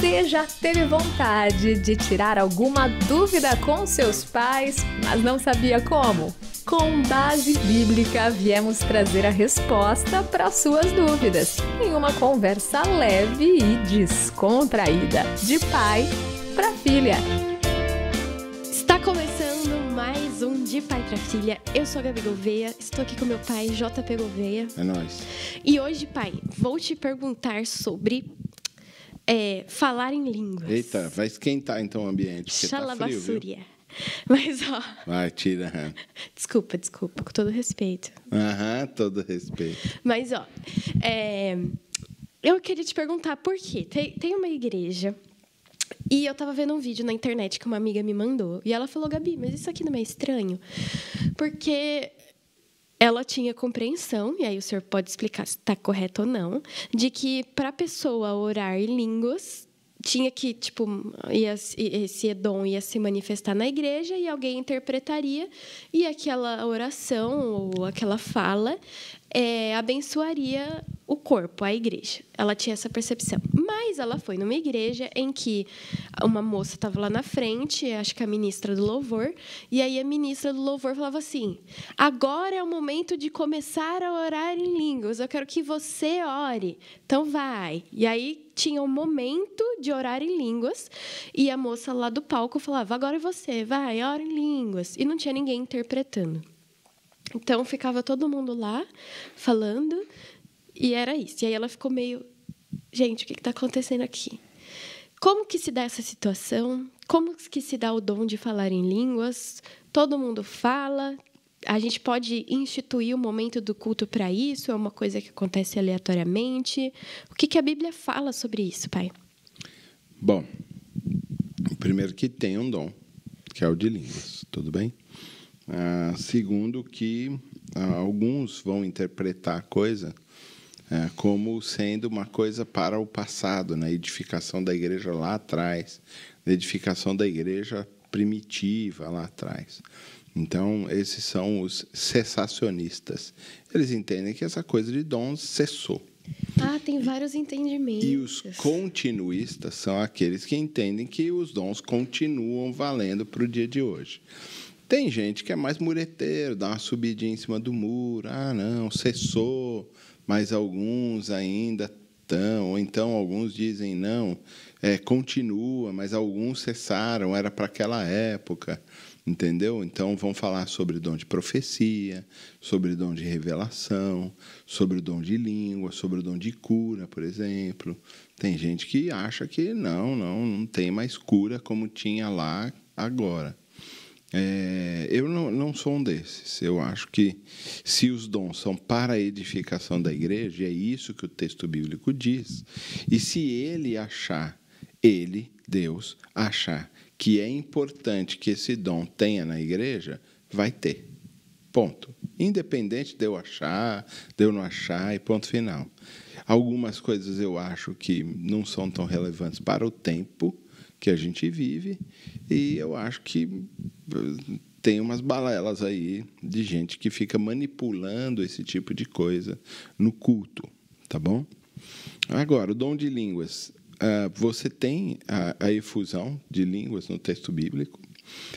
Você já teve vontade de tirar alguma dúvida com seus pais, mas não sabia como? Com base bíblica, viemos trazer a resposta para suas dúvidas, em uma conversa leve e descontraída, de pai para filha. Está começando mais um De Pai para Filha. Eu sou a Gabi Gouveia, estou aqui com meu pai, JP Gouveia. É nóis. E hoje, pai, vou te perguntar sobre falar em línguas. Eita, vai esquentar então o ambiente, porque tá frio, viu? Mas, ó... Vai, tira. Desculpa, com todo respeito. Todo respeito. Mas, ó, eu queria te perguntar por quê. Tem uma igreja... E eu estava vendo um vídeo na internet que uma amiga me mandou. E ela falou, Gabi, mas isso aqui não é estranho? Porque ela tinha compreensão, e aí o senhor pode explicar se está correto ou não, de que para a pessoa orar em línguas, tinha que, tipo, esse dom ia se manifestar na igreja e alguém interpretaria, e aquela oração ou aquela fala abençoaria o corpo, a igreja. Ela tinha essa percepção. Mas ela foi numa igreja em que uma moça estava lá na frente, acho que a ministra do louvor, e aí a ministra do louvor falava assim, agora é o momento de começar a orar em línguas, eu quero que você ore, então vai. E aí tinha um momento de orar em línguas, e a moça lá do palco falava, agora é você, vai, ora em línguas. E não tinha ninguém interpretando. Então, ficava todo mundo lá, falando, e era isso. E aí ela ficou meio... Gente, o que está acontecendo aqui? Como que se dá essa situação? Como que se dá o dom de falar em línguas? Todo mundo fala. A gente pode instituir o momento do culto para isso? É uma coisa que acontece aleatoriamente? O que a Bíblia fala sobre isso, pai? Bom, primeiro que tem um dom, que é o de línguas, tudo bem? Segundo que alguns vão interpretar a coisa como sendo uma coisa para o passado, na edificação da igreja lá atrás, na edificação da igreja primitiva lá atrás. Então, esses são os cessacionistas. Eles entendem que essa coisa de dons cessou. Tem vários entendimentos. E os continuistas são aqueles que entendem que os dons continuam valendo para o dia de hoje. Tem gente que é mais mureteiro, dá uma subidinha em cima do muro. Não, cessou, mas alguns ainda estão. Ou então alguns dizem, não, continua, mas alguns cessaram, era para aquela época. Entendeu? Então, vão falar sobre o dom de profecia, sobre o dom de revelação, sobre o dom de língua, sobre o dom de cura, por exemplo. Tem gente que acha que não tem mais cura como tinha lá agora. Eu não sou um desses. Eu acho que se os dons são para a edificação da igreja, é isso que o texto bíblico diz, e se Deus, achar que é importante que esse dom tenha na igreja, vai ter. Ponto. Independente de eu achar, de eu não achar, e ponto final. Algumas coisas eu acho que não são tão relevantes para o tempo que a gente vive, e eu acho que tem umas balelas aí de gente que fica manipulando esse tipo de coisa no culto, tá bom? Agora, o dom de línguas, você tem a efusão de línguas no texto bíblico.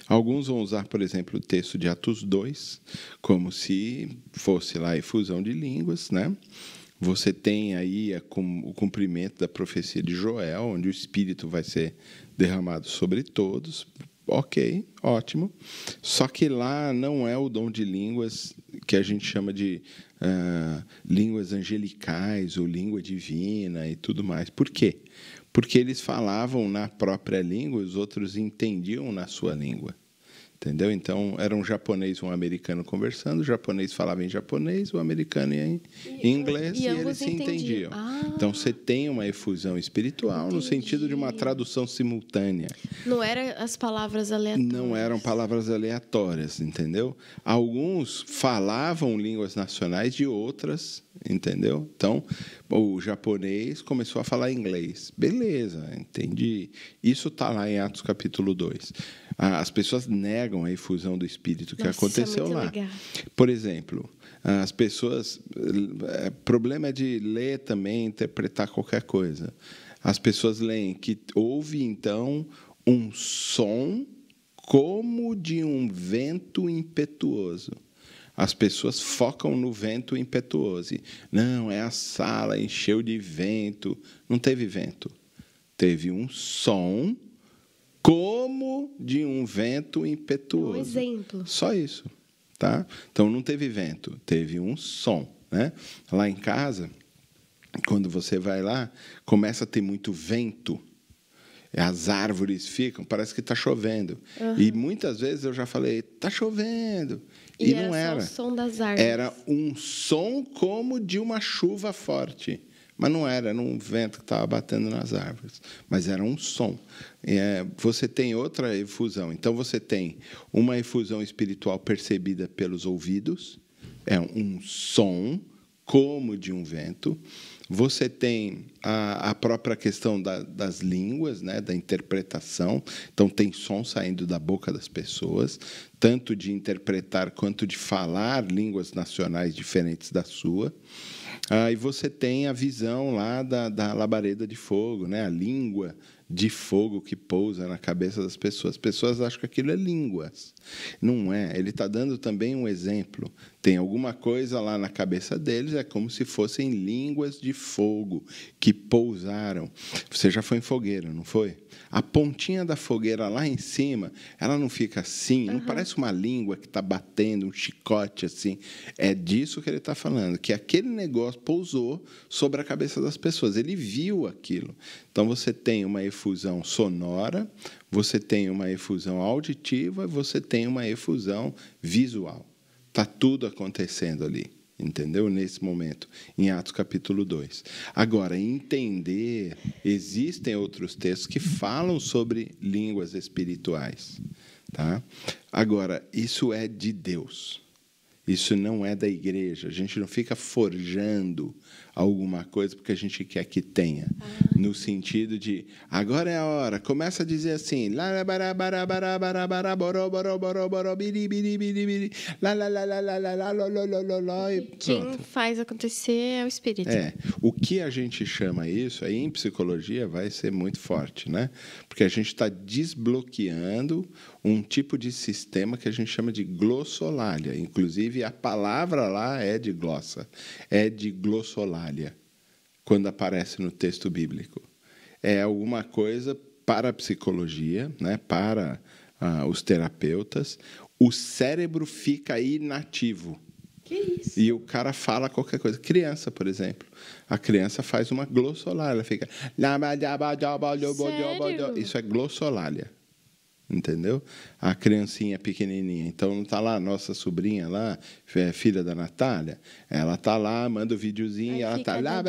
Alguns vão usar, por exemplo, o texto de Atos 2, como se fosse lá a efusão de línguas, né? Você tem aí o cumprimento da profecia de Joel, onde o Espírito vai ser derramado sobre todos. Ok, ótimo. Só que lá não é o dom de línguas que a gente chama de línguas angelicais ou língua divina e tudo mais. Por quê? Porque eles falavam na própria língua, os outros entendiam na sua língua. Entendeu? Então, era um japonês e um americano conversando, o japonês falava em japonês, o americano em inglês, e eles se entendiam. Então, você tem uma efusão espiritual no sentido de uma tradução simultânea. Não eram as palavras aleatórias. Não eram palavras aleatórias, entendeu? Alguns falavam línguas nacionais de outras, entendeu? Então, o japonês começou a falar inglês. Beleza, entendi. Isso está lá em Atos capítulo 2. As pessoas negam a efusão do Espírito que aconteceu lá. Legal. Por exemplo, as pessoas... problema é de ler também, interpretar qualquer coisa. As pessoas leem que houve, então, um som como de um vento impetuoso. As pessoas focam no vento impetuoso. Não, a sala encheu de vento. Não teve vento. Teve um som como de um vento impetuoso. Um exemplo. Só isso. Tá? Então, não teve vento, teve um som. Né? Lá em casa, quando você vai lá, começa a ter muito vento. As árvores ficam, parece que está chovendo. E muitas vezes eu já falei, está chovendo. E não era. Só o som das árvores. Era um som como de uma chuva forte. Mas não era um vento que estava batendo nas árvores. Mas era um som. Você tem outra efusão. Então, você tem uma efusão espiritual percebida pelos ouvidos. É um som como de um vento. Você tem a própria questão das línguas, né, da interpretação. Então, tem som saindo da boca das pessoas, tanto de interpretar quanto de falar línguas nacionais diferentes da sua. E você tem a visão lá da labareda de fogo, né, a língua de fogo que pousa na cabeça das pessoas. As pessoas acham que aquilo é línguas. Não é. Ele está dando também um exemplo. Tem alguma coisa lá na cabeça deles, é como se fossem línguas de fogo que pousaram. Você já foi em fogueira, não foi? A pontinha da fogueira lá em cima, ela não fica assim, não parece uma língua que está batendo, um chicote assim. É disso que ele está falando, que aquele negócio pousou sobre a cabeça das pessoas. Ele viu aquilo. Então, você tem uma efusão sonora, você tem uma efusão auditiva, você tem uma efusão visual. Está tudo acontecendo ali, entendeu? Nesse momento, em Atos capítulo 2. Agora, entender, existem outros textos que falam sobre línguas espirituais. Tá? Agora, isso é de Deus. Isso não é da igreja. A gente não fica forjando alguma coisa porque a gente quer que tenha. No sentido de, agora é a hora. Começa a dizer assim. Quem faz acontecer é o Espírito. O que a gente chama isso, aí em psicologia vai ser muito forte, né? Porque a gente está desbloqueando um tipo de sistema que a gente chama de glossolalia. Inclusive, a palavra lá é de glossa, é de glossolalia, quando aparece no texto bíblico. É alguma coisa para a psicologia, né, para os terapeutas, o cérebro fica inativo. Que isso? E o cara fala qualquer coisa. Criança, por exemplo. A criança faz uma glossolalia, ela fica... Sério? Isso é glossolalia. Entendeu? A criancinha pequenininha. Então, não está lá a nossa sobrinha lá, filha da Natália. Ela está lá, manda o videozinho, e ela está lá...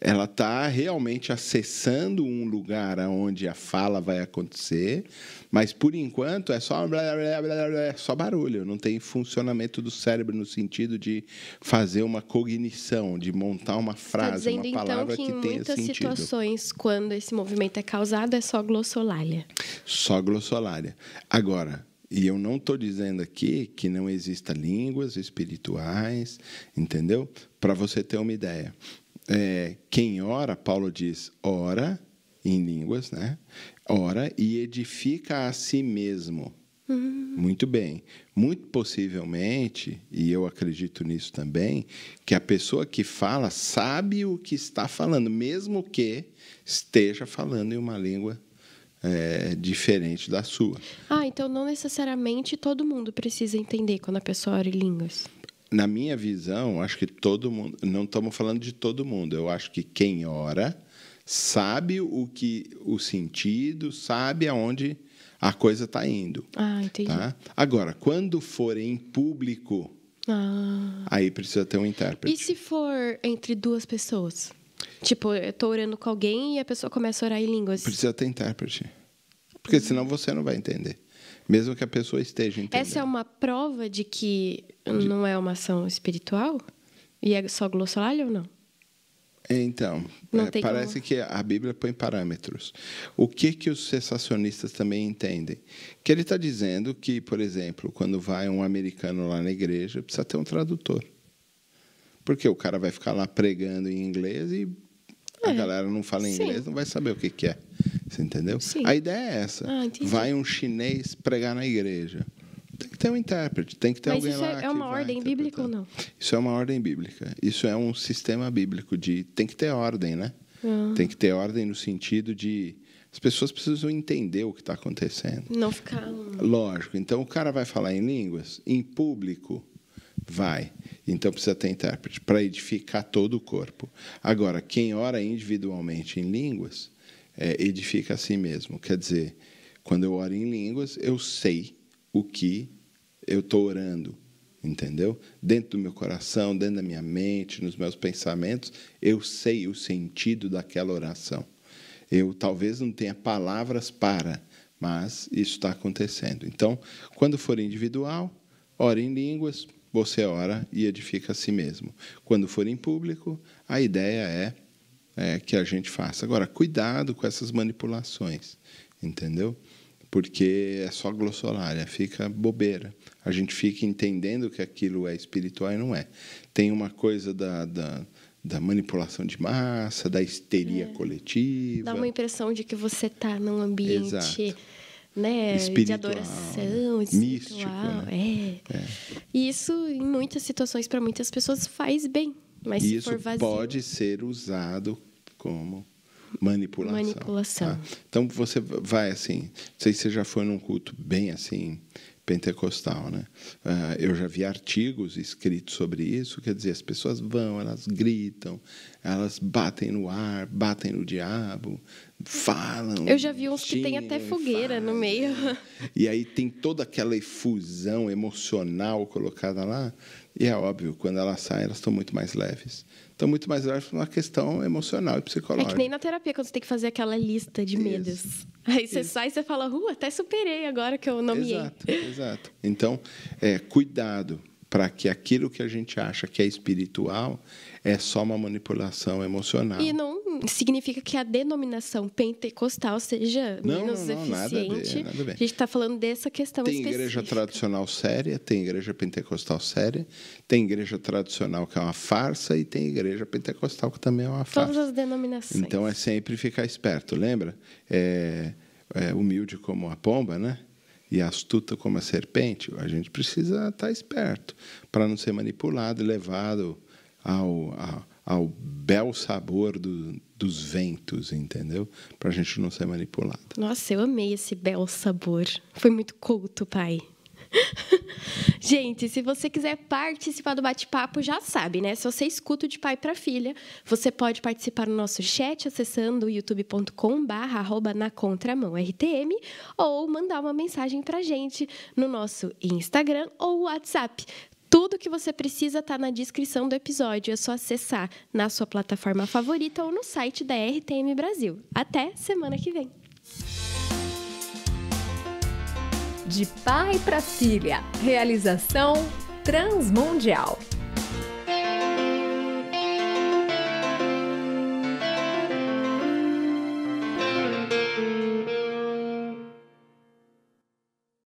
Ela está realmente acessando um lugar onde a fala vai acontecer, mas, por enquanto, é só barulho. Não tem funcionamento do cérebro no sentido de fazer uma cognição, de montar uma frase, uma palavra que tenha sentido. Em muitas situações, quando esse movimento é causado, é só glossolalia. Só glossolalia. Agora, e eu não estou dizendo aqui que não exista línguas espirituais, entendeu? Para você ter uma ideia. Quem ora, Paulo diz, ora em línguas, né? Ora e edifica a si mesmo. Muito bem. Muito possivelmente, e eu acredito nisso também, que a pessoa que fala sabe o que está falando, mesmo que esteja falando em uma língua diferente da sua. Então não necessariamente todo mundo precisa entender quando a pessoa ora em línguas. Na minha visão, acho que todo mundo... Não estamos falando de todo mundo. Eu acho que quem ora sabe o sentido, sabe aonde a coisa está indo. Entendi. Tá? Agora, quando for em público, aí precisa ter um intérprete. E se for entre duas pessoas? Tipo, eu estou orando com alguém e a pessoa começa a orar em línguas. Precisa ter intérprete. Porque senão você não vai entender. Mesmo que a pessoa esteja entendendo. Essa é uma prova de que não é uma ação espiritual? E é só glossolalia ou não? Então, parece que a Bíblia põe parâmetros. O que os cessacionistas também entendem? Que ele está dizendo que, por exemplo, quando vai um americano lá na igreja, precisa ter um tradutor. Porque o cara vai ficar lá pregando em inglês e a galera não fala inglês, não vai saber o que é. Você entendeu? Sim. A ideia é essa. Vai um chinês pregar na igreja. Tem que ter um intérprete, tem que ter alguém lá. Mas isso é uma ordem bíblica ou não? Isso é uma ordem bíblica. Isso é um sistema bíblico de... Tem que ter ordem, né? Tem que ter ordem no sentido de... As pessoas precisam entender o que está acontecendo. Não ficar... Lógico. Então, o cara vai falar em línguas, em público, vai. Então, precisa ter intérprete para edificar todo o corpo. Agora, quem ora individualmente em línguas, edifica a si mesmo. Quer dizer, quando eu oro em línguas, eu sei o que eu estou orando, entendeu? Dentro do meu coração, dentro da minha mente, nos meus pensamentos, eu sei o sentido daquela oração. Eu talvez não tenha palavras para, mas isso está acontecendo. Então, quando for individual, ora em línguas, você ora e edifica a si mesmo. Quando for em público, a ideia é que a gente faça. Agora, cuidado com essas manipulações, entendeu? Porque é só glossolária, fica bobeira. A gente fica entendendo que aquilo é espiritual e não é. Tem uma coisa da manipulação de massa, da histeria coletiva. Dá uma impressão de que você está num ambiente né, de adoração, místico. Né? E isso, em muitas situações, para muitas pessoas, faz bem. Mas se for vazio... pode ser usado como... manipulação. Tá? Então, você vai assim... Não sei se você já foi num culto bem assim, pentecostal, né? Eu já vi artigos escritos sobre isso. Quer dizer, as pessoas vão, elas gritam, elas batem no ar, batem no diabo, falam... Eu já vi uns que tem até fogueira no meio. E aí tem toda aquela efusão emocional colocada lá. E é óbvio, quando elas saem, elas estão muito mais leves. Estão muito mais leves por uma questão emocional e psicológica. É que nem na terapia, quando você tem que fazer aquela lista de medos. Aí você sai e você fala, até superei agora que eu nomeei. Exato. Então, cuidado para que aquilo que a gente acha que é espiritual é só uma manipulação emocional. E não significa que a denominação pentecostal seja menos eficiente. Nada a ver. A gente está falando dessa questão específica. Tem igreja tradicional séria, tem igreja pentecostal séria, tem igreja tradicional que é uma farsa e tem igreja pentecostal que também é uma farsa. Todas as denominações. Então, é sempre ficar esperto. Lembra? Humilde como a pomba, né? E astuta como a serpente. A gente precisa estar esperto para não ser manipulado e levado ao bel sabor dos ventos, entendeu? Para a gente não ser manipulado. Nossa, eu amei esse bel sabor. Foi muito culto, pai. Gente, se você quiser participar do bate-papo, já sabe, né? Se você escuta de pai para filha, você pode participar no nosso chat acessando youtube.com/nacontramãortm ou mandar uma mensagem pra gente no nosso Instagram ou WhatsApp. Tudo que você precisa está na descrição do episódio. É só acessar na sua plataforma favorita ou no site da RTM Brasil. Até semana que vem. De pai para filha. Realização Transmundial.